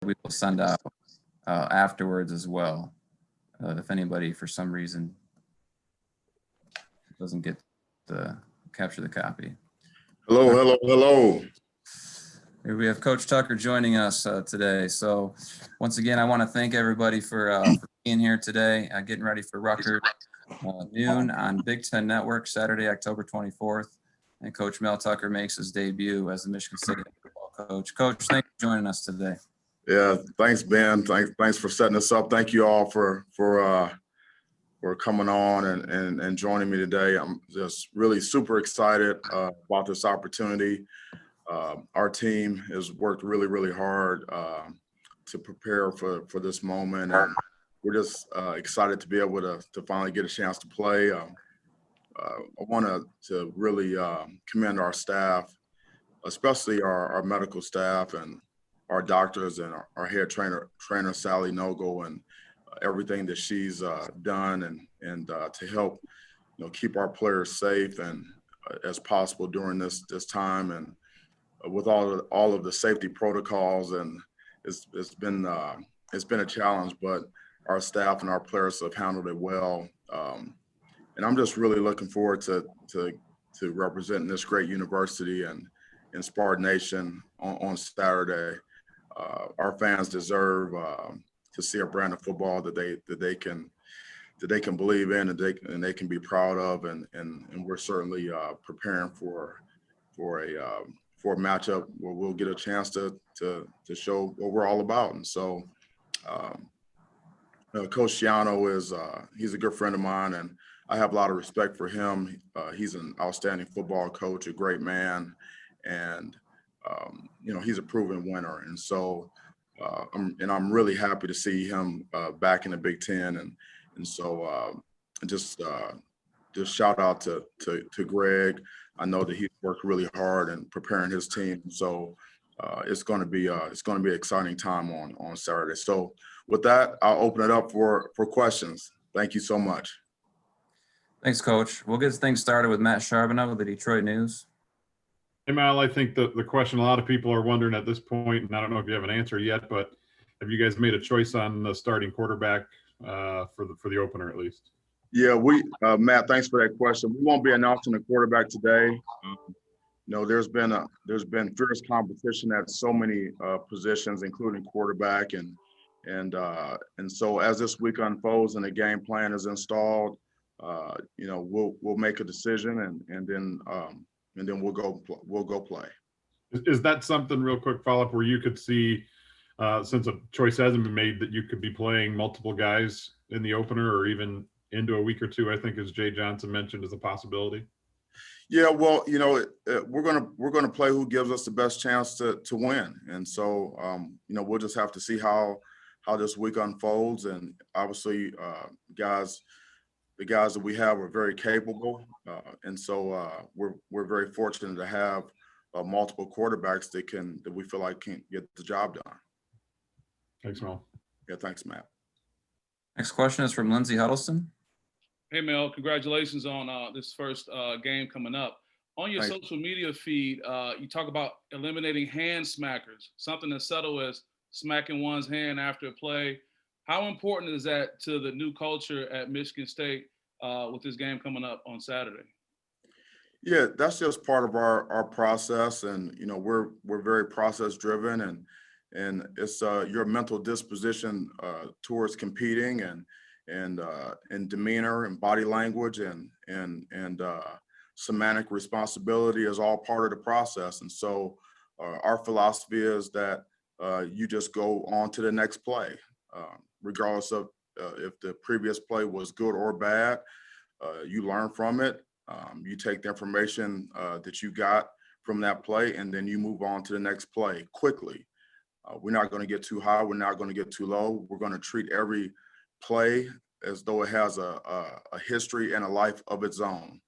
we will send out afterwards as well. If anybody, for some reason, doesn't get to capture the copy. Hello. Here we have Coach Tucker joining us today. So once again, I want to thank everybody for being here today, getting ready for Rutgers noon on Big Ten Network, Saturday, October 24th. And Coach Mel Tucker makes his debut as the Michigan State football coach. Coach, thanks for joining us today. Yeah, thanks, Ben. Thanks for setting us up. Thank you all for coming on and joining me today. I'm just really super excited about this opportunity. Our team has worked really hard to prepare for this moment, and we're just excited to be able to finally get a chance to play. I want to really commend our staff, especially our medical staff and our doctors and our head trainer Sally Nogle, and everything that she's done and to help keep our players safe and as possible during this time, and with all of the safety protocols. And it's been a challenge, but our staff and our players have handled it well. And I'm just really looking forward to representing this great university and in Spartan Nation on Saturday. Our fans deserve to see a brand of football that they can believe in and they can be proud of, and we're certainly preparing for a matchup where we'll get a chance to show what we're all about. And so Coach Schiano he's a good friend of mine, and I have a lot of respect for him. He's an outstanding football coach, a great man, and he's a proven winner. And so I'm really happy to see him back in the Big Ten, and so just shout out to Greg. I know that he's worked really hard in preparing his team. So it's going to be an exciting time on Saturday. So with that, I'll open it up for questions. Thank you so much. Thanks, Coach. We'll get things started with Matt Charbonneau with the Detroit News. Hey, Mal, I think the question a lot of people are wondering at this point, and I don't know if you have an answer yet, but have you guys made a choice on the starting quarterback for the opener at least? Yeah, Matt, thanks for that question. We won't be announcing a quarterback today. There's been fierce competition at so many positions, including quarterback, and so as this week unfolds and the game plan is installed, we'll make a decision and then we'll go play. Is that something, real quick follow-up, where you could see, since a choice hasn't been made, that you could be playing multiple guys in the opener or even into a week or two, I think, as Jay Johnson mentioned, as a possibility? Yeah, well, we're gonna play who gives us the best chance to win, and so we'll just have to see how this week unfolds. And obviously, the guys that we have are very capable, and so we're very fortunate to have multiple quarterbacks that we feel like can get the job done. Thanks, Mel. Yeah, thanks, Matt. Next question is from Lindsey Huddleston. Hey, Mel, congratulations on this first game coming up. On your social media feed, you talk about eliminating hand smackers, something as subtle as smacking one's hand after a play. How important is that to the new culture at Michigan State with this game coming up on Saturday? Yeah, that's just part of our process, and we're very process driven, and it's your mental disposition towards competing and demeanor and body language and semantic responsibility is all part of the process. And so our philosophy is that you just go on to the next play, regardless of if the previous play was good or bad. You learn from it. You take the information that you got from that play, and then you move on to the next play quickly. We're not going to get too high. We're not going to get too low. We're going to treat every play as though it has a history and a life of its own,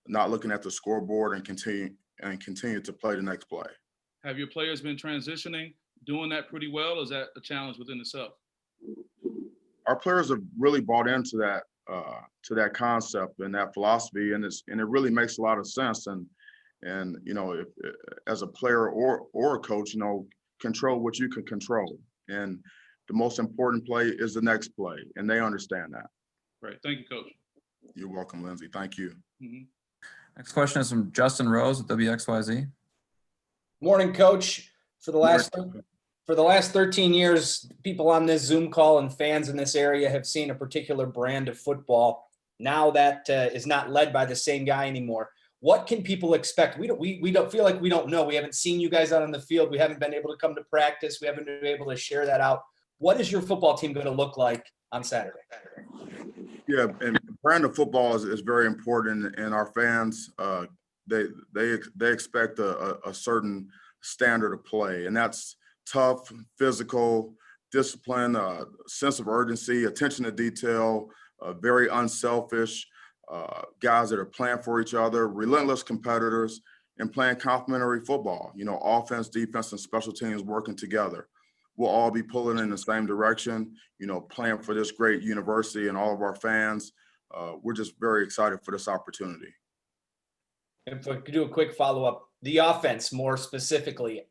not looking at the scoreboard and continue to play the next play. Have your players been transitioning, doing that pretty well? Or is that a challenge within itself? Our players have really bought into that concept and that philosophy, and it really makes a lot of sense. And if, as a player or a coach, control what you can control. And the most important play is the next play, and they understand that. Great. Thank you, Coach. You're welcome, Lindsay. Thank you. Mhm. Next question is from Justin Rose with WXYZ. Morning, Coach. For the last 13 years, people on this Zoom call and fans in this area have seen a particular brand of football. Now that is not led by the same guy anymore. What can people expect? We don't feel like we don't know. We haven't seen you guys out on the field. We haven't been able to come to practice. We haven't been able to share that out. What is your football team going to look like on Saturday? Yeah, and brand of football is very important, and our fans they expect a certain standard of play, and that's tough, physical, discipline, sense of urgency, attention to detail, very unselfish, guys that are playing for each other, relentless competitors, and playing complementary football. You know, offense, defense, and special teams working together. We'll all be pulling in the same direction, you know, playing for this great university and all of our fans. We're just very excited for this opportunity. If I could do a quick follow-up, the offense more specifically,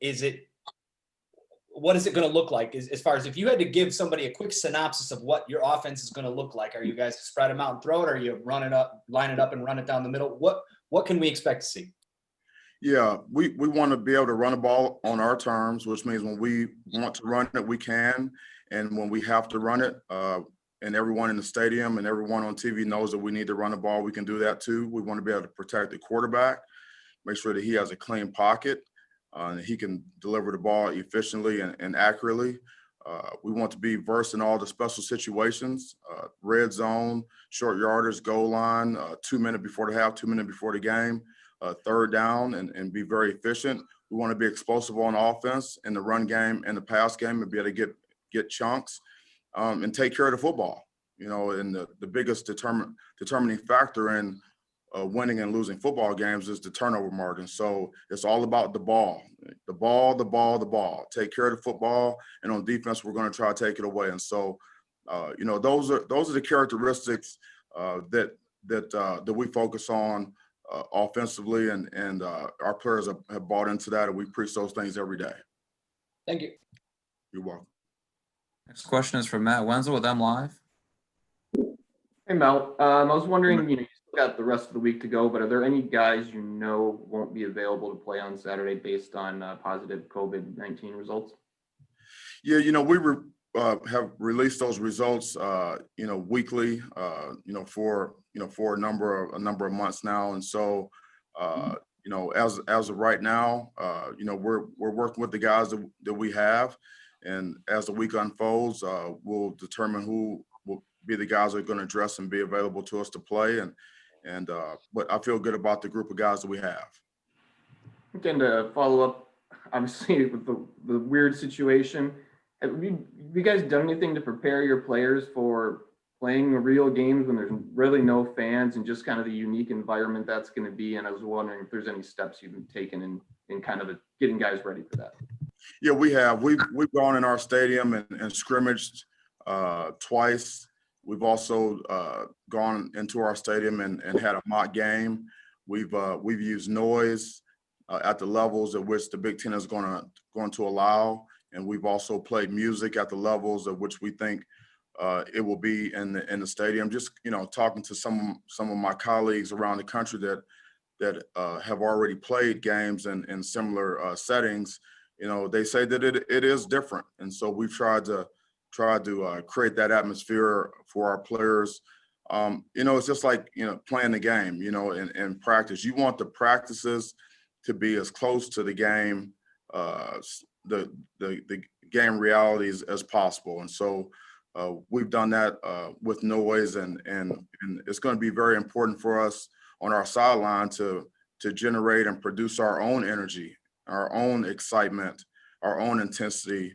what is it going to look like as far as if you had to give somebody a quick synopsis of what your offense is going to look like? Are you guys spread them out and throw it? Or are you line it up and run it down the middle? What can we expect to see? Yeah, we want to be able to run the ball on our terms, which means when we want to run it, we can. And when we have to run it, and everyone in the stadium and everyone on TV knows that we need to run the ball, we can do that too. We want to be able to protect the quarterback, make sure that he has a clean pocket, and he can deliver the ball efficiently and accurately. We want to be versed in all the special situations, red zone, short yarders, goal line, 2 minutes before the half, 2 minutes before the game. Third down and be very efficient. We want to be explosive on offense in the run game and the pass game and be able to get chunks and take care of the football. You know, and the biggest determining factor in winning and losing football games is the turnover margin. So it's all about the ball. Take care of the football, and on defense, we're going to try to take it away. And so, you know, those are the characteristics that we focus on. Offensively, and our players have bought into that, and we preach those things every day. Thank you. You're welcome. Next question is from Matt Wenzel with MLive. Hey, Mel. I was wondering, you still got the rest of the week to go, but are there any guys won't be available to play on Saturday based on positive COVID-19 results? Yeah, we have released those results, weekly, for a number of months now, and so, as of right now, we're working with the guys that we have, and as the week unfolds, we'll determine who will be the guys that are going to dress and be available to us to play, but I feel good about the group of guys that we have. Again, to follow up, obviously with the weird situation. Have you guys done anything to prepare your players for playing real games when there's really no fans and just kind of the unique environment that's going to be? And I was wondering if there's any steps you've taken in kind of getting guys ready for that. Yeah, we have. We've gone in our stadium and scrimmaged twice. We've also gone into our stadium and had a mock game. We've used noise at the levels at which the Big Ten is going to allow. And we've also played music at the levels at which we think it will be in the stadium. Just talking to some of my colleagues around the country that have already played games in similar settings, they say that it is different. And so we've tried to create that atmosphere for our players. It's just like playing the game. In practice, you want the practices to be as close to the game. The game realities as possible, and so we've done that with noise, and it's going to be very important for us on our sideline to generate and produce our own energy, our own excitement, our own intensity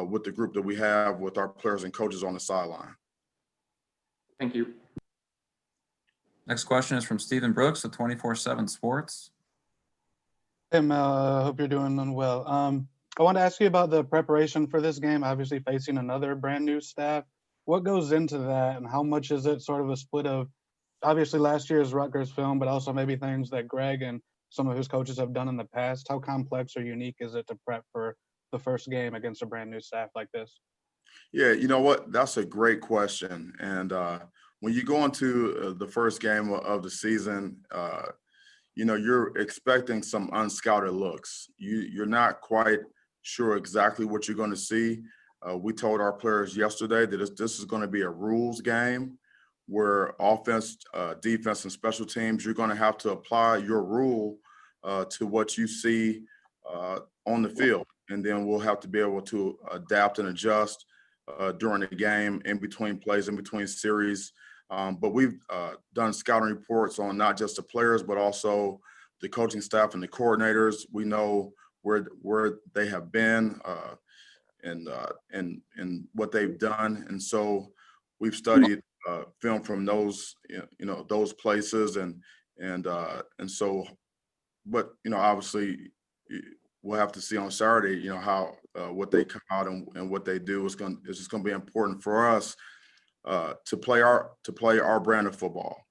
with the group that we have with our players and coaches on the sideline. Thank you. Next question is from Stephen Brooks with 24/7 Sports. Hey, Mel, I hope you're doing well. I want to ask you about the preparation for this game, obviously facing another brand new staff. What goes into that, and how much is it sort of a split of, obviously last year's Rutgers film, but also maybe things that Greg and some of his coaches have done in the past? How complex or unique is it to prep for the first game against a brand new staff like this? Yeah, you know what? That's a great question. And when you go into the first game of the season, you know, you're expecting some unscouted looks. You're not quite sure exactly what you're going to see. We told our players yesterday that this is going to be a rules game where offense, defense, and special teams, you're going to have to apply your rule to what you see on the field. And then we'll have to be able to adapt and adjust during the game, in between plays, in between series. But we've done scouting reports on not just the players, but also the coaching staff and the coordinators. We know where they have been and what they've done. And so we've studied film from those, you know, those places. And so, but, you know, obviously we'll have to see on Saturday, you know, how what they come out and what they do is just going to be important for us to play our brand of football.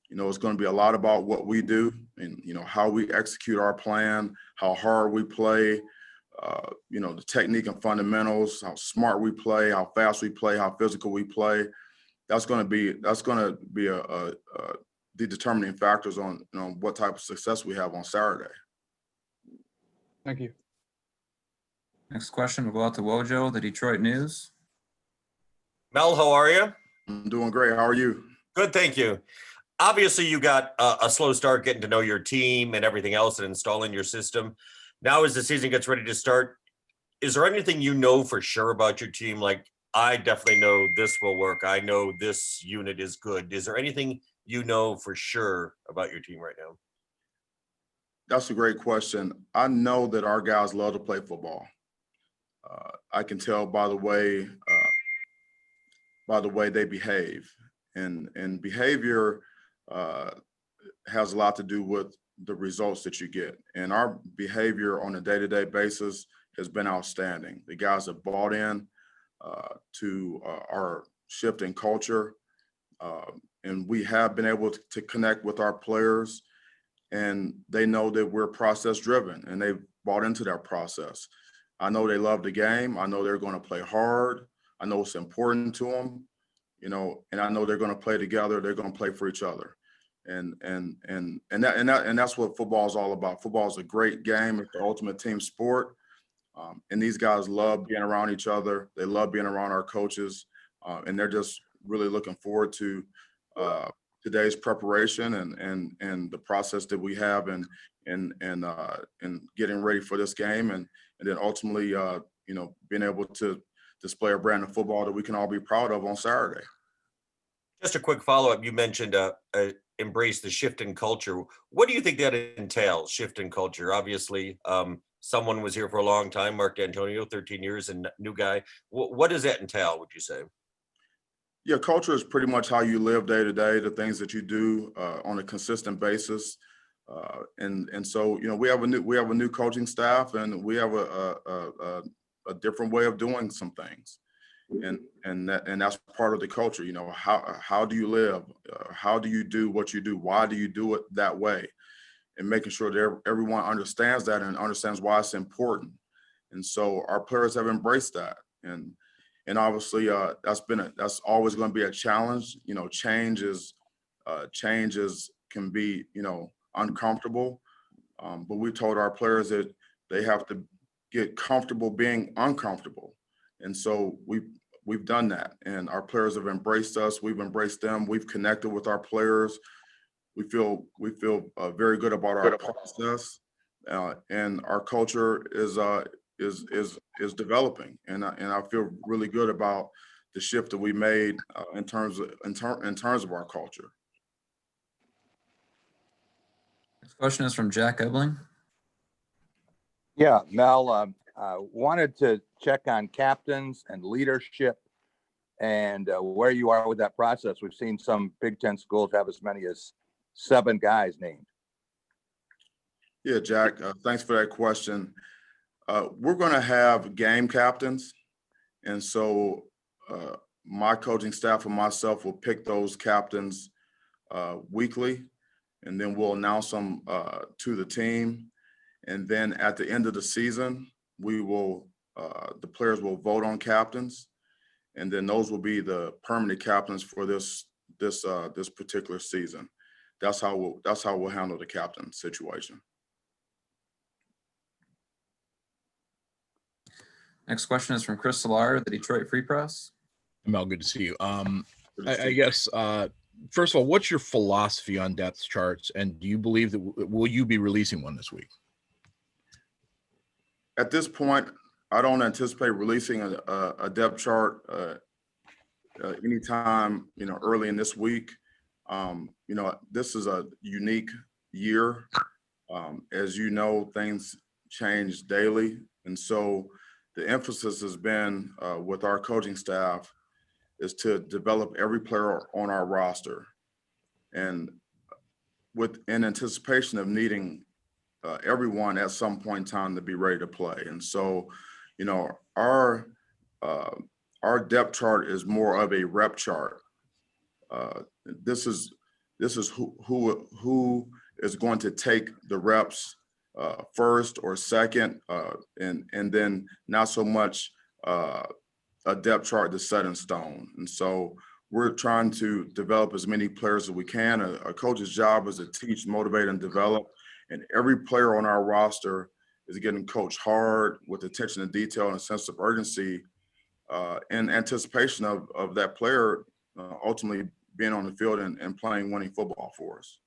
You know, it's going to be a lot about what we do and, you know, how we execute our plan, how hard we play, you know, the technique and fundamentals, how smart we play, how fast we play, how physical we play. That's going to be the determining factors on, you know, what type of success we have on Saturday. Thank you. Next question will go out to Wojo, the Detroit News. Mel, how are you? I'm doing great. How are you? Good, thank you. Obviously, you got a slow start getting to know your team and everything else and installing your system. Now, as the season gets ready to start, is there anything you know for sure about your team? Like, I definitely know this will work. I know this unit is good. Is there anything you know for sure about your team right now? That's a great question. I know that our guys love to play football. I can tell by the way they behave, and behavior has a lot to do with the results that you get. And our behavior on a day-to-day basis has been outstanding. The guys have bought in to our shift in culture, and we have been able to connect with our players, and they know that we're process driven, and they've bought into that process. I know they love the game. I know they're going to play hard. I know it's important to them, you know, and I know they're going to play together. They're going to play for each other. And that's what football is all about. Football is a great game. It's the ultimate team sport. And these guys love being around each other. They love being around our coaches. And they're just really looking forward to today's preparation and the process that we have and getting ready for this game. And then ultimately, you know, being able to display a brand of football that we can all be proud of on Saturday. Just a quick follow-up. You mentioned embrace the shift in culture. What do you think that entails, shift in culture? Obviously, someone was here for a long time, Mark D'Antonio, 13 years, and new guy. What does that entail, would you say? Yeah, culture is pretty much how you live day to day, the things that you do on a consistent basis. And so, you know, we have a new coaching staff, and we have a different way of doing some things. And that's part of the culture. You know, how do you live? How do you do what you do? Why do you do it that way? And making sure that everyone understands that and understands why it's important. And so our players have embraced that. And obviously that's always going to be a challenge. You know, changes can be, you know, uncomfortable. But we told our players that they have to get comfortable being uncomfortable. And so we've done that, and our players have embraced us. We've embraced them. We've connected with our players. We feel very good about our process, and our culture is developing. And I feel really good about the shift that we made in terms of our culture. Next question is from Jack Ebling. Yeah, Mel, wanted to check on captains and leadership and where you are with that process. We've seen some Big Ten schools have as many as 7 guys named. Yeah, Jack, thanks for that question. We're going to have game captains. And so my coaching staff and myself will pick those captains weekly, and then we'll announce them to the team. And then at the end of the season, we will the players will vote on captains, and then those will be the permanent captains for this particular season. That's how we'll handle the captain situation. Next question is from Chris Solar of the Detroit Free Press. Mel, good to see you. Good to see I you. guess, first of all, what's your philosophy on depth charts? And do you believe that, will you be releasing one this week? At this point, I don't anticipate releasing a depth chart anytime, early in this week. This is a unique year. As you know, things change daily. And so the emphasis has been with our coaching staff is to develop every player on our roster. And in anticipation of needing everyone at some point in time to be ready to play. And so, our depth chart is more of a rep chart. This is who is going to take the reps first or second, and then not so much a depth chart that's set in stone. And so we're trying to develop as many players as we can. A coach's job is to teach, motivate, and develop. And every player on our roster is getting coached hard with attention to detail and a sense of urgency in anticipation of that player ultimately being on the field and playing winning football for us.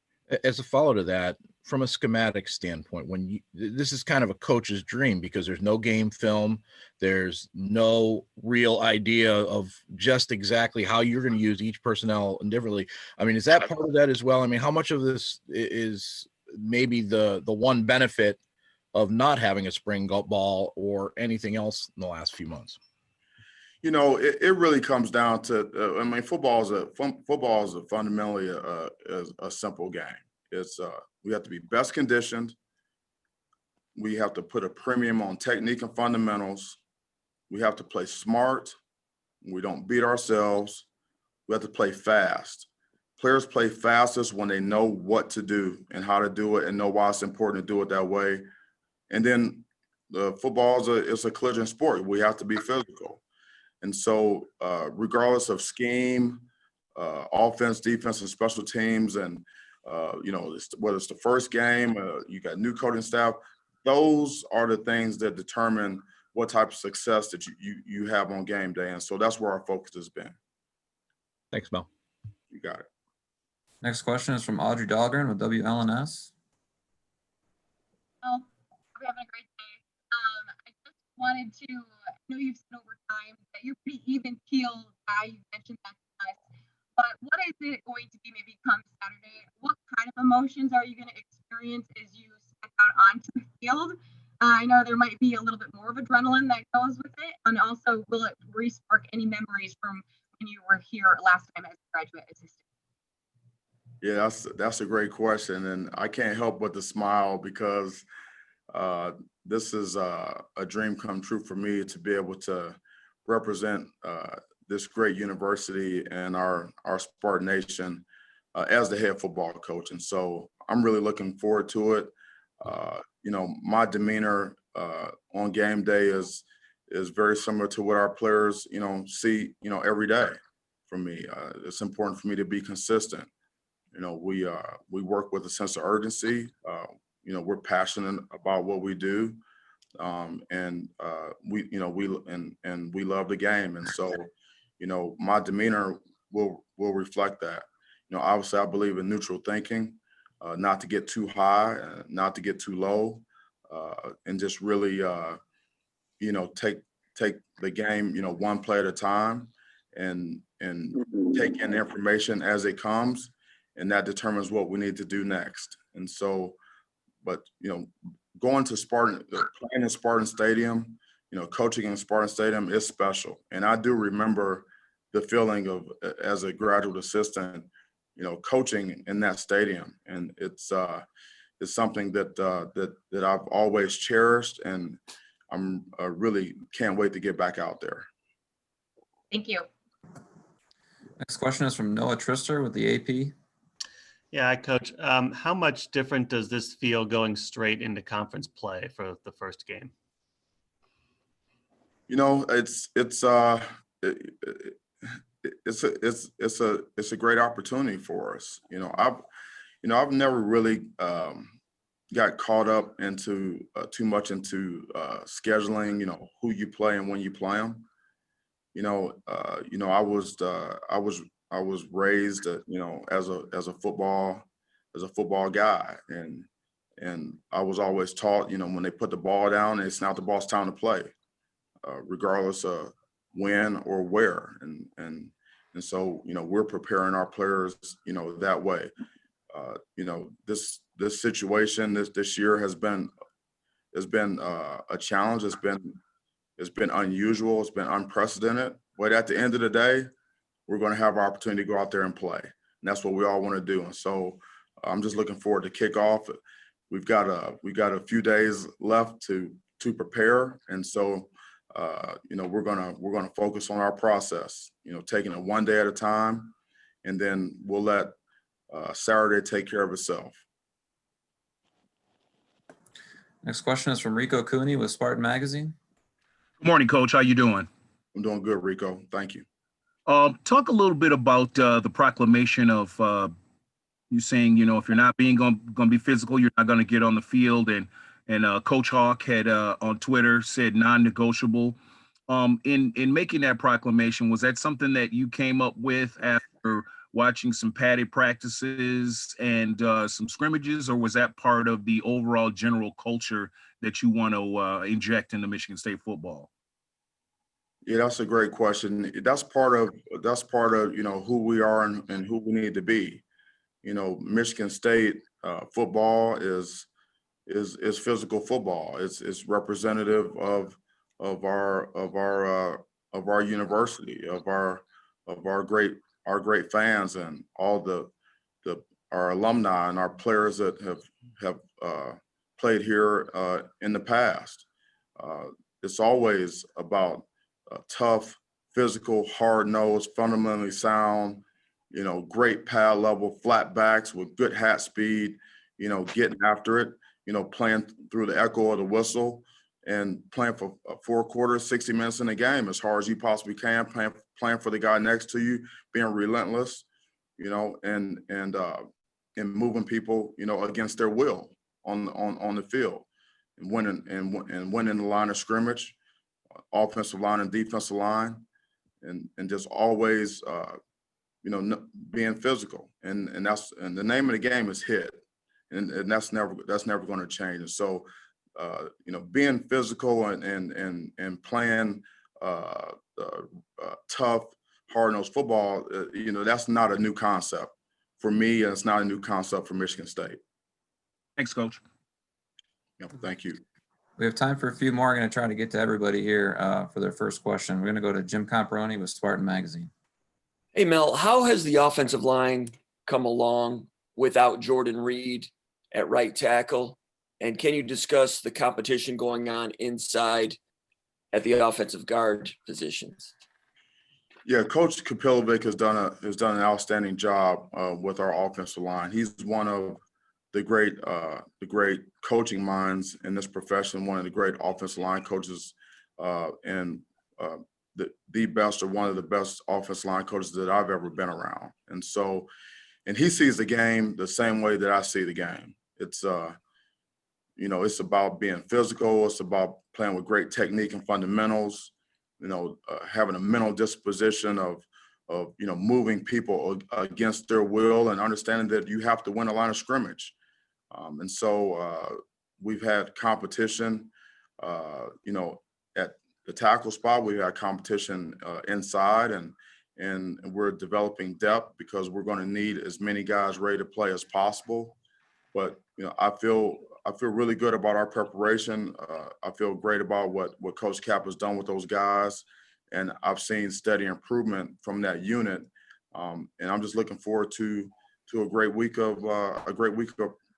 As a follow to that, from a schematic standpoint, this is kind of a coach's dream because there's no game film, there's no real idea of just exactly how you're going to use each personnel differently. I mean, is that part of that as well? I mean, how much of this is maybe the one benefit of not having a spring ball or anything else in the last few months? It really comes down to, football is fundamentally a simple game. It's we have to be best conditioned. We have to put a premium on technique and fundamentals. We have to play smart. We don't beat ourselves. We have to play fast. Players play fastest when they know what to do and how to do it and know why it's important to do it that way. And then the football is a collision sport. We have to be physical. And so regardless of scheme, offense, defense, and special teams, and, whether it's the first game, you got new coaching staff, those are the things that determine what type of success that you have on game day. And so that's where our focus has been. Thanks, Mel. You got it. Next question is from Audrey Dahlgren with WLNS. Well, we're having a great day. I just wanted to, I know you've said over time that you're pretty even keeled guy. You mentioned that to us. But what is it going to be maybe come Saturday? What kind of emotions are you going to experience as you step out onto the field? I know there might be a little bit more of adrenaline that goes with it. And also, will it re-spark any memories from when you were here last time as a graduate assistant? Yeah, that's a great question. And I can't help but to smile because this is a dream come true for me to be able to represent this great university and our Spartan Nation as the head football coach. And so I'm really looking forward to it. My demeanor on game day is very similar to what our players, see, every day from me. It's important for me to be consistent. We work with a sense of urgency. We're passionate about what we do. And we love the game. And so, my demeanor will reflect that. Obviously I believe in neutral thinking, not to get too high, not to get too low, and just really, take the game, one play at a time and take in the information as it comes. And that determines what we need to do next. And so, but, going to Spartan, playing in Spartan Stadium, coaching in Spartan Stadium is special. And I do remember the feeling of, as a graduate assistant, coaching in that stadium. And it's something that I've always cherished, and I'm really can't wait to get back out there. Thank you. Next question is from Noah Trister with the AP. Yeah, Coach. How much different does this feel going straight into conference play for the first game? You know, it's a great opportunity for us. I've never really got caught up into too much into scheduling. Who you play and when you play them. I was raised, as a football guy, and I was always taught, when they put the ball down, it's not the ball's time to play, regardless of when or where, and so we're preparing our players, that way. This situation this year has been a challenge. It's been unusual. It's been unprecedented. But at the end of the day, we're going to have our opportunity to go out there and play. And that's what we all want to do. And so I'm just looking forward to kickoff. We've got a few days left to prepare. And so, we're going to focus on our process, taking it one day at a time. And then we'll let Saturday take care of itself. Next question is from Rico Cooney with Spartan Magazine. Good morning, Coach. How you doing? I'm doing good, Rico. Thank you. Talk a little bit about the proclamation of you saying, if you're not going to be physical, you're not going to get on the field. And Coach Hawk had on Twitter said non-negotiable. In making that proclamation, was that something that you came up with after watching some padded practices and some scrimmages, or was that part of the overall general culture that you want to inject into Michigan State football? Yeah, that's a great question. That's part of who we are and who we need to be. Michigan State football is physical football. It's representative of our university, of our great fans, and all our alumni and our players that have played here in the past. It's always about tough, physical, hard-nosed, fundamentally sound, great pad level, flat backs with good hat speed, getting after it, playing through the echo of the whistle and playing for 4 quarters, 60 minutes in the game as hard as you possibly can, playing for the guy next to you, being relentless, and moving people, against their will on the field, and winning the line of scrimmage, offensive line and defensive line, and just always being physical, and the name of the game is hit, and that's never going to change. And so being physical and playing tough, hard-nosed football, that's not a new concept for me, and it's not a new concept for Michigan State. Thanks, Coach. Thank you. We have time for a few more. I'm going to try to get to everybody here for their first question. We're going to go to Jim Comparoni with Spartan Magazine. Hey, Mel, how has the offensive line come along without Jordan Reed at right tackle? And can you discuss the competition going on inside at the offensive guard positions? Yeah, Coach Kapilovic has done an outstanding job with our offensive line. He's one of the great coaching minds in this profession, one of the great offensive line coaches, and the best or one of the best offensive line coaches that I've ever been around. And he sees the game the same way that I see the game. It's it's about being physical. It's about playing with great technique and fundamentals. Having a mental disposition of moving people against their will, and understanding that you have to win a line of scrimmage. And so we've had competition, at the tackle spot. We've had competition inside, and we're developing depth because we're going to need as many guys ready to play as possible. But I feel really good about our preparation. I feel great about what Coach Cap has done with those guys, and I've seen steady improvement from that unit. And I'm just looking forward to a great week of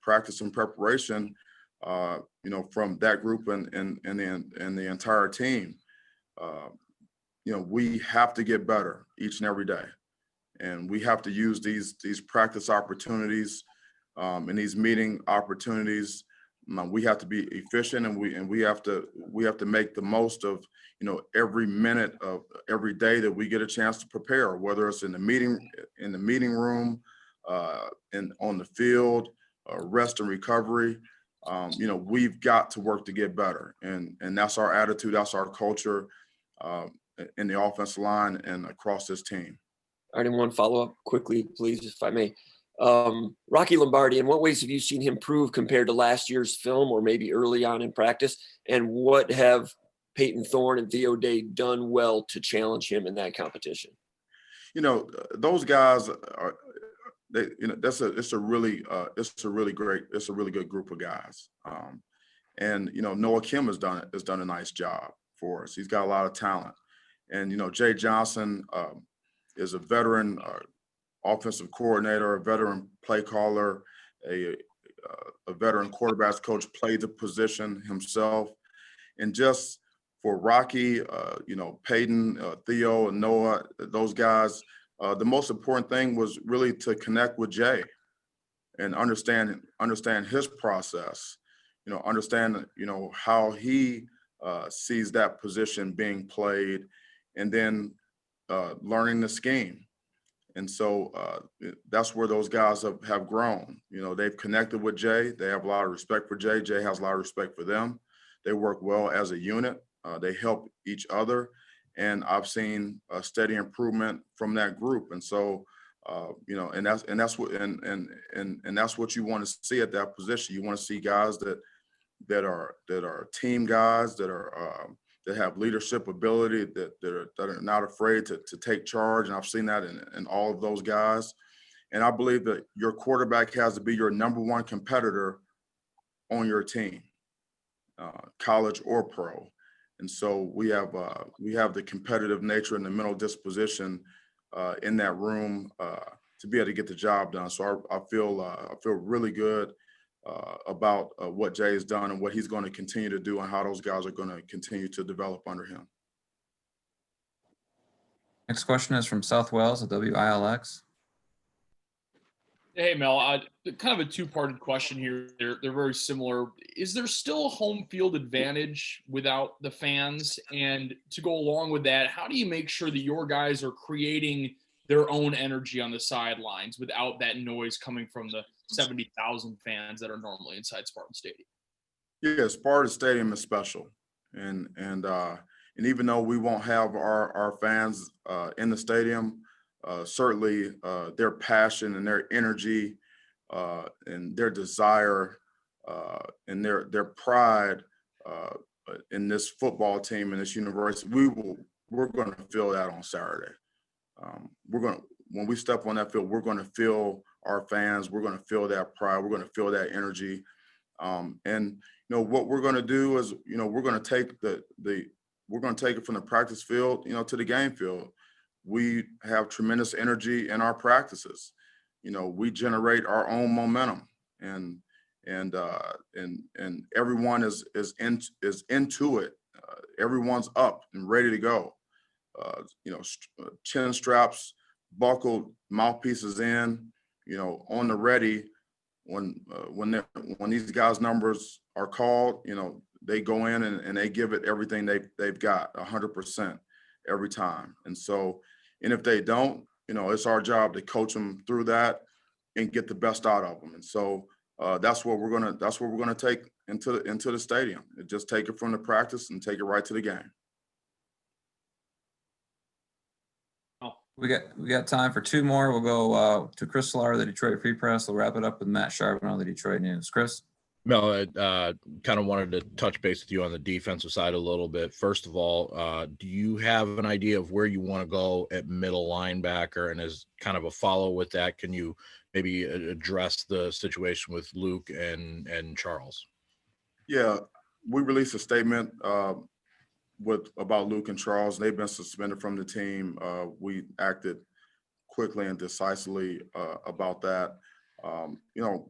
practice and preparation, from that group and the entire team. We have to get better each and every day, and we have to use these practice opportunities and these meeting opportunities we have to be efficient, and we have to make the most of, every minute of every day that we get a chance to prepare, whether it's in the meeting room, and on the field, rest and recovery. We've got to work to get better, and that's our attitude, that's our culture, in the offensive line and across this team. All right, and one follow-up quickly, please, if I may. Rocky Lombardi, in what ways have you seen him improve compared to last year's film or maybe early on in practice? And what have Peyton Thorne and Theo Day done well to challenge him in that competition? Those guys are, it's a really good group of guys. And Noah Kim has done a nice job for us. He's got a lot of talent. And Jay Johnson is a veteran offensive coordinator, a veteran play caller, a veteran quarterbacks coach, played the position himself. And just for Rocky, Peyton, Theo, and Noah, those guys, the most important thing was really to connect with Jay and understand his process, understand, how he sees that position being played, and then learning the scheme. And so that's where those guys have grown. They've connected with Jay. They have a lot of respect for Jay. Jay has a lot of respect for them. They work well as a unit. They help each other. And I've seen a steady improvement from that group. And so, and that's what you want to see at that position. You want to see guys that are team guys, that have leadership ability, that are not afraid to take charge. And I've seen that in all of those guys. And I believe that your quarterback has to be your number one competitor on your team, college or pro. And so we have the competitive nature and the mental disposition in that room to be able to get the job done. So I feel really good about what Jay has done and what he's going to continue to do, and how those guys are going to continue to develop under him. Next question is from South Wales at WILX. Hey, Mel, kind of a two-parted question here. They're very similar. Is there still a home field advantage without the fans? And to go along with that, how do you make sure that your guys are creating their own energy on the sidelines without that noise coming from the 70,000 fans that are normally inside Spartan Stadium? Yeah, Spartan Stadium is special. And even though we won't have our fans in the stadium, certainly their passion and their energy and their desire and their pride in this football team and this university, we're going to feel that on Saturday. When we step on that field, we're going to feel our fans. We're going to feel that pride. We're going to feel that energy. And what we're going to do is, we're going to take it from the practice field, to the game field. We have tremendous energy in our practices. We generate our own momentum, and everyone is into it. Everyone's up and ready to go. Chin straps buckled, mouthpieces in, on the ready. When these guys' numbers are called, they go in and they give it everything they've got, 100% every time. And so, and if they don't, it's our job to coach them through that and get the best out of them. And so that's what we're gonna take into the stadium. Just take it from the practice and take it right to the game. We got time for two more. We'll go to Chris Solar, the Detroit Free Press. We'll wrap it up with Matt Charbonneau, the Detroit News. Chris? Mel, I kind of wanted to touch base with you on the defensive side a little bit. First of all, do you have an idea of where you want to go at middle linebacker? And as kind of a follow with that, can you maybe address the situation with Luke and Charles? Yeah, we released a statement about Luke and Charles. They've been suspended from the team. We acted quickly and decisively about that.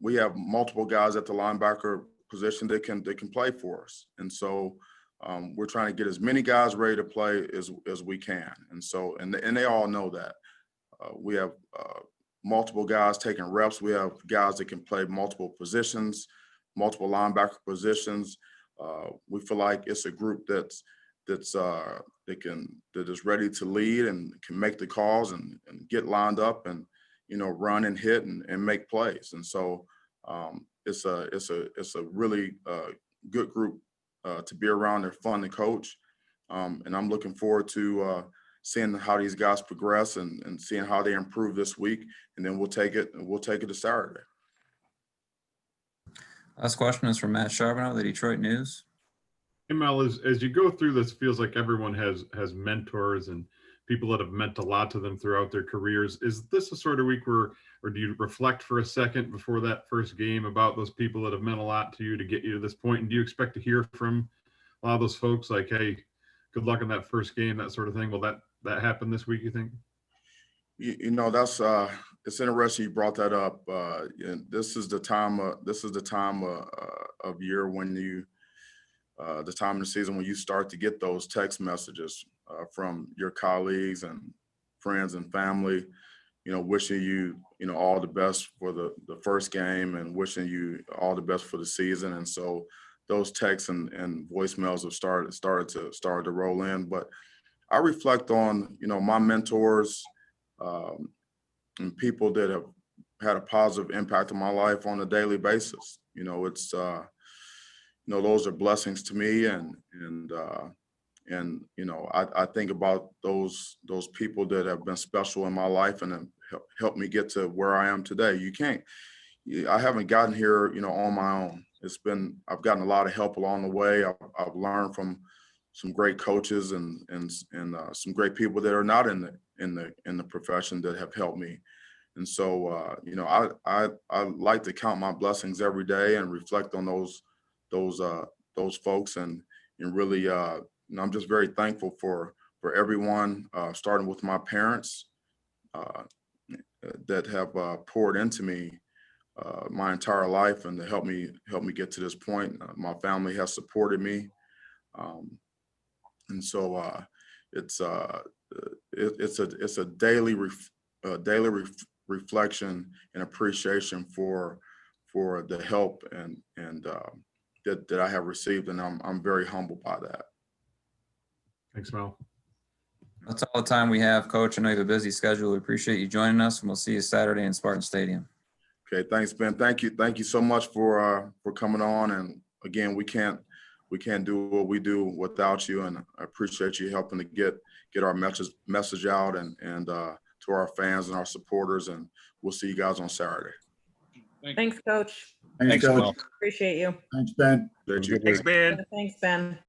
We have multiple guys at the linebacker position that can play for us, and so we're trying to get as many guys ready to play as we can. And so, and they all know that we have multiple guys taking reps. We have guys that can play multiple positions, multiple linebacker positions. We feel like it's a group that is ready to lead and can make the calls and get lined up and, you know, run and hit and make plays. And so it's a really good group to be around. They're fun to coach. And I'm looking forward to seeing how these guys progress and seeing how they improve this week. And then we'll take it to Saturday. Last question is from Matt Charbonneau, the Detroit News. Hey, Mel, as you go through this, feels like everyone has mentors and people that have meant a lot to them throughout their careers. Is this a sort of week where, or do you reflect for a second before that first game about those people that have meant a lot to you to get you to this point? And do you expect to hear from a lot of those folks like, hey, good luck in that first game, that sort of thing? Will that happen this week, you think? You know, that's it's interesting you brought that up. This is the time of year when you the time of the season when you start to get those text messages from your colleagues and friends and family, you know, wishing you, you know, all the best for the first game and wishing you all the best for the season. And so those texts and voicemails have started to roll in. But I reflect on, you know, my mentors and people that have had a positive impact on my life on a daily basis. You know, it's you know, those are blessings to me, and you know, I think about those people that have been special in my life and have helped me get to where I am today. I haven't gotten here, you know, on my own. I've gotten a lot of help along the way. I've learned from some great coaches and some great people that are not in the profession that have helped me. And so, you know, I like to count my blessings every day and reflect on those folks and really, you know, I'm just very thankful for everyone, starting with my parents that have poured into me my entire life and to help me get to this point. My family has supported me, and so it's a daily reflection and appreciation for the help and that I have received, and I'm very humbled by that. Thanks, Mel. That's all the time we have, Coach. I know you have a busy schedule. We appreciate you joining us, and we'll see you Saturday in Spartan Stadium. Okay, thanks, Ben. Thank you so much for coming on. And again, we can't do what we do without you, and I appreciate you helping to get our message out and to our fans and our supporters. And we'll see you guys on Saturday. Thanks, Coach. Thanks, Mel. Appreciate you. Thanks, Ben. Thank you. Thanks, Ben. Thanks, Ben.